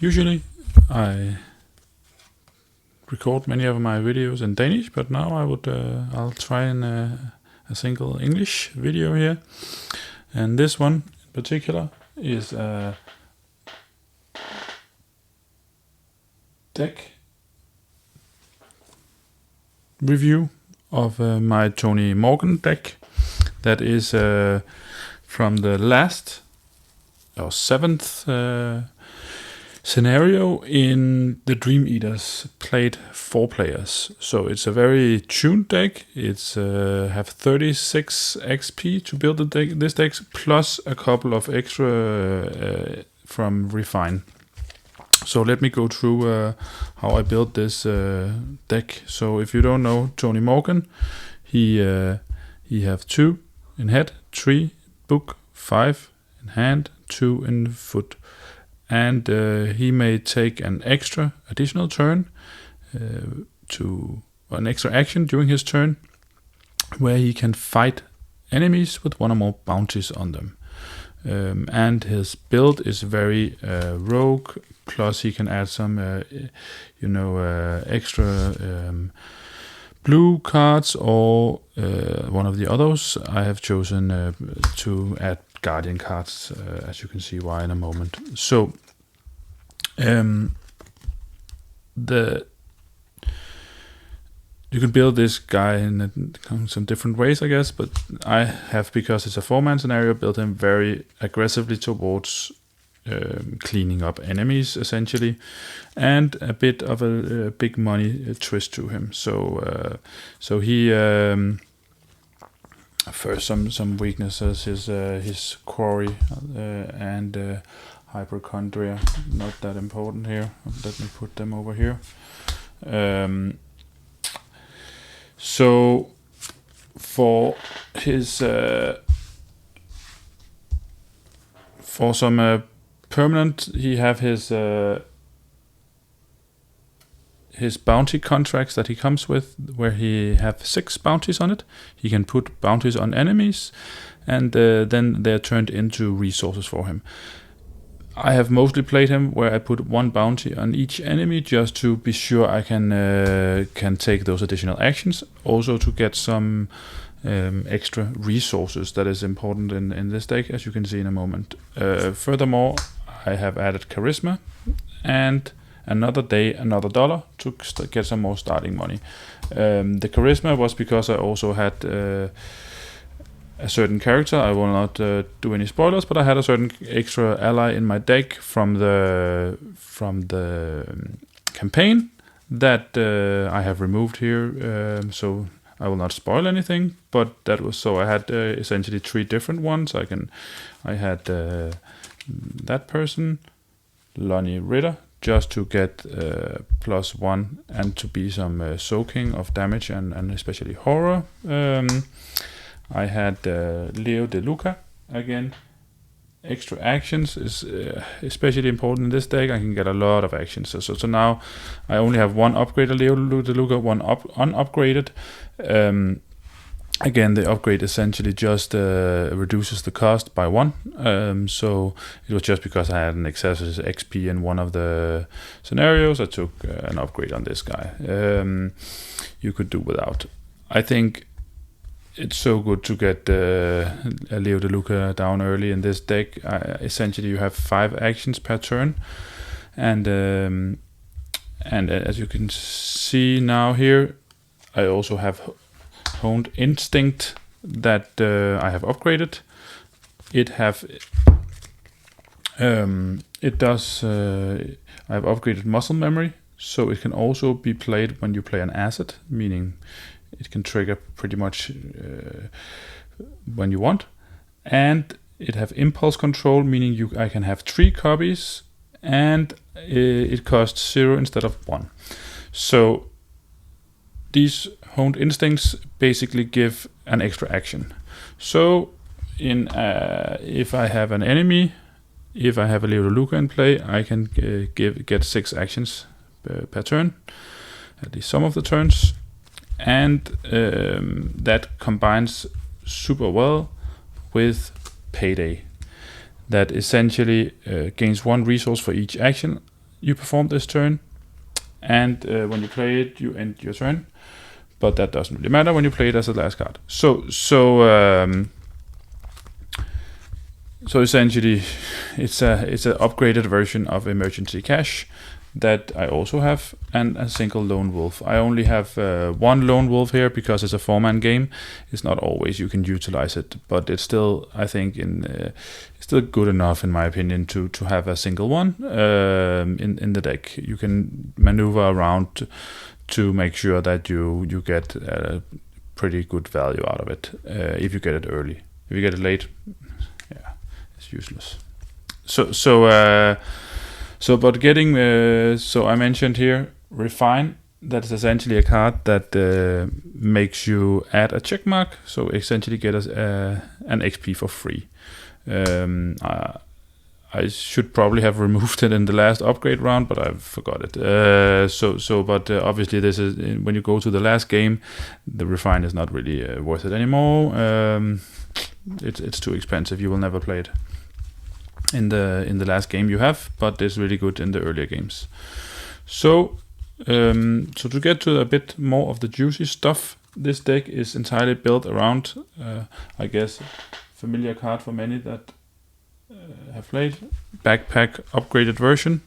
Usually I record many of my videos in Danish, but now I'll try a single English video here. And this one in particular is a deck review of my Tony Morgan deck. That is from the last or 7th scenario in the Dream Eaters, played 4 players. So it's a very tuned deck. It's have 36 XP to build this deck, plus a couple of extra from Refine. So let me go through how I built this deck. So if you don't know Tony Morgan, he have 2 in head, 3 book, 5 in hand, 2 in foot. And he may take an additional turn an extra action during his turn, where he can fight enemies with 1 or more bounties on them. And his build is very rogue, plus he can add some extra blue cards, or one of the others. I have chosen to add Guardian cards, as you can see why in a moment. So you can build this guy in some different ways, I guess, but I have, because it's a 4-man scenario, built him very aggressively towards cleaning up enemies, essentially, and a bit of a big money twist to him. So he first some weaknesses, his quarry and hypochondria, not that important here. Let me put them over here. So for his for some permanent, he have his bounty contracts that he comes with, where he have 6 bounties on it. He can put bounties on enemies, and then they're turned into resources for him. I have mostly played him where I put 1 bounty on each enemy, just to be sure I can take those additional actions, also to get some extra resources. That is important in this deck, as you can see in a moment. Furthermore, I have added charisma and another day, another $1 to get some more starting money. The charisma was because I also had a certain character. I will not do any spoilers, but I had a certain extra ally in my deck from the campaign that I have removed here. So I will not spoil anything, but that was so. I had essentially 3 different ones. I had that person, Lonnie Ritter, just to get +1 and to be some soaking of damage and especially horror. I had Leo De Luca again. Extra actions is especially important in this deck. I can get a lot of actions. So now I only have 1 upgraded Leo De Luca, 1 unupgraded. Again, the upgrade essentially just reduces the cost by 1. So it was just because I had an excessive XP in one of the scenarios. I took an upgrade on this guy. You could do without. I think it's so good to get Leo De Luca down early in this deck. Essentially, you have 5 actions per turn, and as you can see now here, I also have Honed Instinct that I have upgraded. I have upgraded Muscle Memory, so it can also be played when you play an asset, meaning it can trigger pretty much when you want. And it have Impulse Control, meaning I can have 3 copies, and it costs 0 instead of 1. So these Honed Instincts basically give an extra action. So if I have an enemy, if I have a Leo De Luca in play, I can get 6 actions per turn, at least some of the turns. And that combines super well with Payday, that essentially gains 1 resource for each action. you perform this turn, and when you play it, you end your turn. But that doesn't really matter when you play it as the last card. So essentially, it's an upgraded version of Emergency Cash that I also have, and a single Lone Wolf. I only have one Lone Wolf here because it's a 4-man game. It's not always you can utilize it, but it's still, I think, it's still good enough in my opinion to have a single one in the deck. You can maneuver around to make sure that you get a pretty good value out of it if you get it early. If you get it late, yeah, it's useless. But getting so I mentioned here Refine. That is essentially a card that makes you add a check mark. So essentially get us an XP for free. I should probably have removed it in the last upgrade round, but I forgot it. But obviously this is when you go to the last game, the Refine is not really worth it anymore. It's too expensive. You will never play it in the last game you have, but it's really good in the earlier games. So to get to a bit more of the juicy stuff, this deck is entirely built around, I guess, familiar card for many that have played, Backpack upgraded version.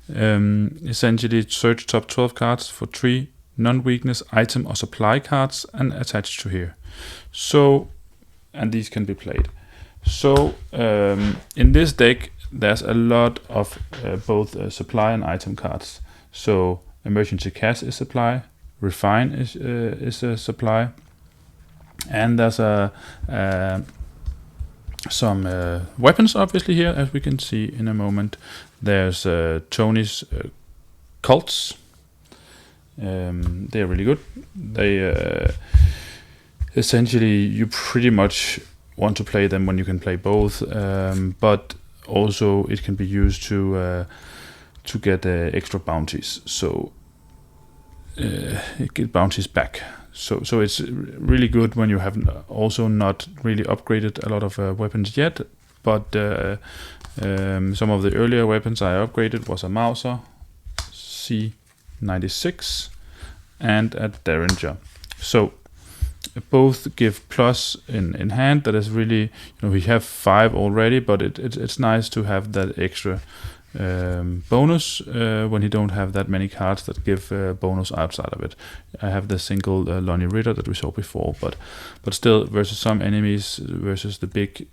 Essentially search top 12 cards for 3 non-weakness item or supply cards and attach to here. So, and these can be played. So in this deck there's a lot of both supply and item cards. So Emergency Cash is supply, Refine is a supply, and there's some weapons obviously here, as we can see in a moment. There's Tony's Cults. They're really good. They essentially, you pretty much want to play them when you can play both, but also it can be used to get extra bounties. So get bounties back. So it's really good when you have also not really upgraded a lot of weapons yet. But some of the earlier weapons I upgraded was a Mauser C96 and a Derringer. So both give plus in hand. That is really, we have 5 already, but it's nice to have that extra bonus when you don't have that many cards that give bonus outside of it. I have the single Lonnie Ritter that we saw before, but still, versus some enemies, versus the big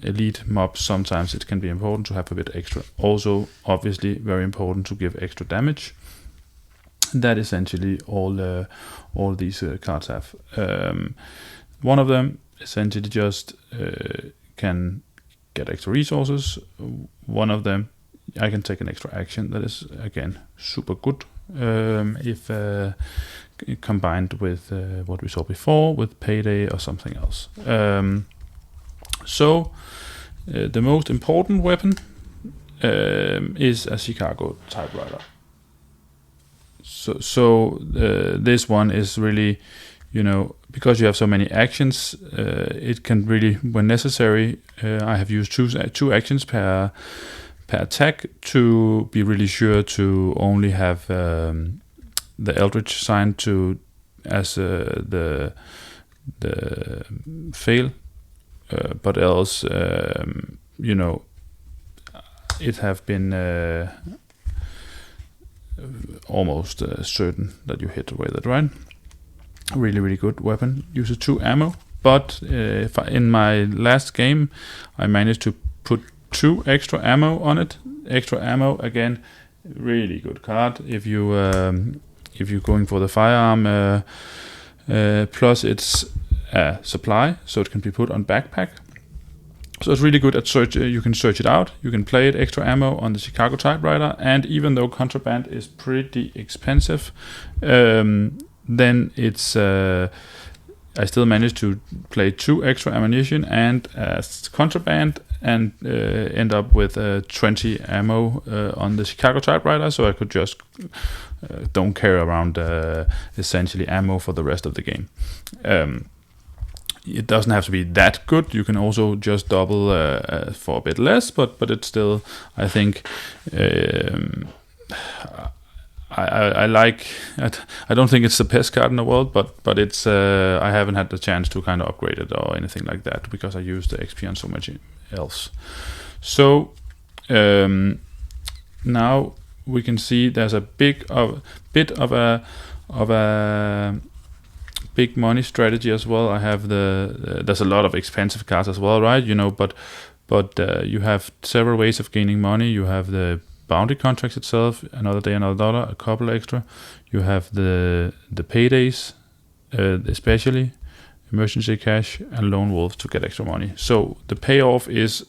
elite mobs, sometimes it can be important to have a bit extra. Also, obviously, very important to give extra damage. That essentially all these cards have. One of them essentially just can get extra resources. One of them, I can take an extra action. That is again super good if combined with what we saw before with Payday or something else. So the most important weapon is a Chicago typewriter. So this one is really, because you have so many actions, it can really, when necessary, I have used two actions per attack to be really sure to only have the Eldritch sign to as the fail, but else, it have been almost certain that you hit with it, right? Really, really good weapon. Uses 2 ammo, but in my last game, I managed to put 2 extra ammo on it. Extra ammo, again, really good card. If you're going for the firearm, plus it's a supply, so it can be put on backpack. So it's really good at search. You can search it out. You can play it extra ammo on the Chicago typewriter, and even though contraband is pretty expensive, then it's I still managed to play 2 extra ammunition and contraband, and end up with 20 ammo on the Chicago typewriter. So I could just don't care around essentially ammo for the rest of the game. it doesn't have to be that good. You can also just double for a bit less, but it's still, I think, I like. I don't think it's the best card in the world, but it's. I haven't had the chance to kind of upgrade it or anything like that because I use the XP on so much else. So now we can see there's a bit of a big money strategy as well. I have there's a lot of expensive cards as well, right? But you have several ways of gaining money. You have the bounty contracts itself, another day, another dollar, a couple extra. You have the paydays, especially emergency cash and lone wolf to get extra money. So the payoff is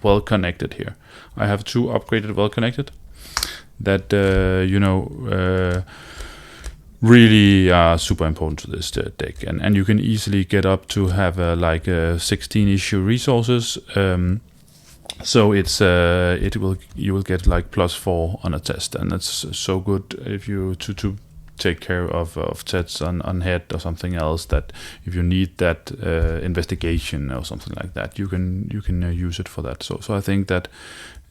well connected here. I have 2 upgraded well connected that really are super important to this deck, and you can easily get up to have 16 issue resources. So it's you will get like +4 on a test, and that's so good if you to take care of tests on head or something else, that if you need that investigation or something like that, you can use it for that. So I think that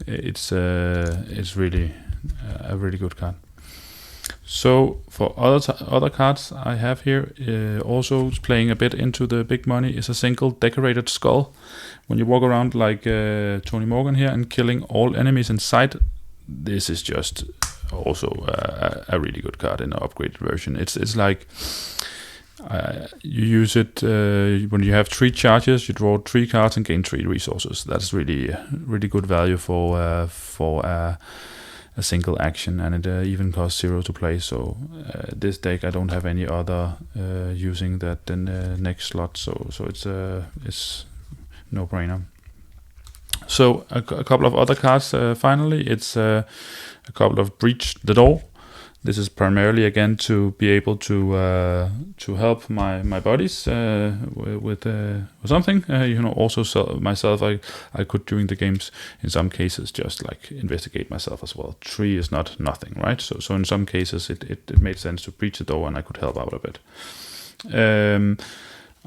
it's really a really good card. So for other cards I have here, also playing a bit into the big money, is a single decorated skull. When you walk around like Tony Morgan here and killing all enemies in sight, this is just also a really good card in the upgraded version. It's like you use it when you have 3 charges, you draw 3 cards and gain 3 resources. That's really good value for a single action, and it even costs 0 to play. So this deck I don't have any other using that in the next slot. So it's no brainer. So a couple of other cards. Finally, it's a couple of Breach the Door. This is primarily again to be able to help my buddies with something. Also myself. I could during the games in some cases just like investigate myself as well. 3 is not nothing, right? So in some cases it made sense to breach the door, and I could help out a bit.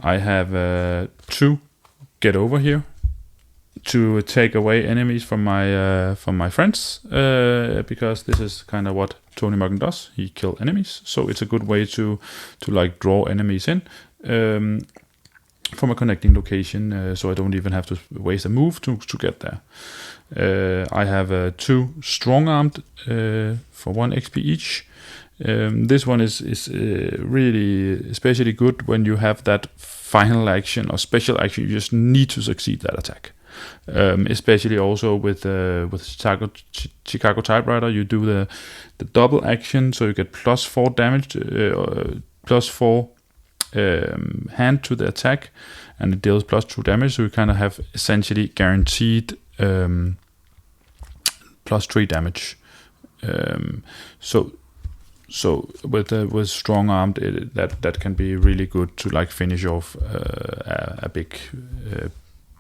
I have 2 get over here to take away enemies from my friends, because this is kind of what Tony Morgan does. He kills enemies, so it's a good way to like draw enemies in from a connecting location, so I don't even have to waste a move to get there. I have 2 strong armed for 1 XP each. This one is really especially good when you have that final action or special action. You just need to succeed that attack. Especially also with Chicago Typewriter, you do the double action, so you get +4 damage, +4 hand to the attack, and it deals +2 damage. So you kind of have essentially guaranteed +3 damage. So with strong armed, that can be really good to like finish off a big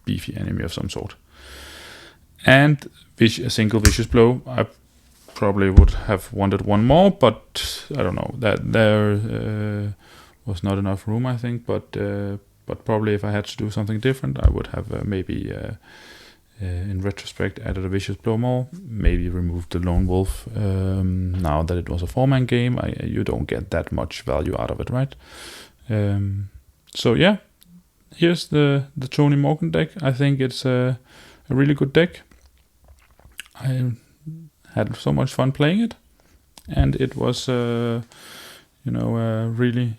beefy enemy of some sort. And a single vicious blow. I probably would have wanted 1 more, but I don't know, that there was not enough room, I think. But probably if I had to do something different, I would have maybe in retrospect added a vicious blow more, maybe removed the lone wolf. Now that it was a 4-man game, you don't get that much value out of it, right? So yeah, here's the Tony Morgan deck. I think it's a really good deck. I had so much fun playing it, and it was a really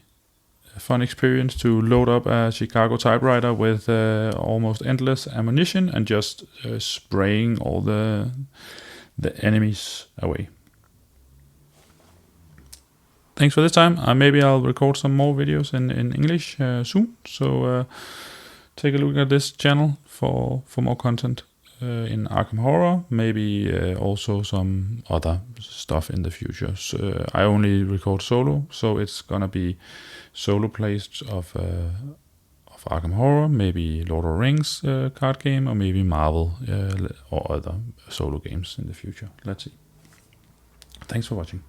fun experience to load up a Chicago Typewriter with almost endless ammunition and just spraying all the enemies away. Thanks for this time. Maybe I'll record some more videos in English soon. So take a look at this channel for more content in Arkham Horror. Maybe also some other stuff in the future. So, I only record solo, so it's gonna be solo plays of Arkham Horror, maybe Lord of the Rings card game, or maybe Marvel or other solo games in the future. Let's see. Thanks for watching.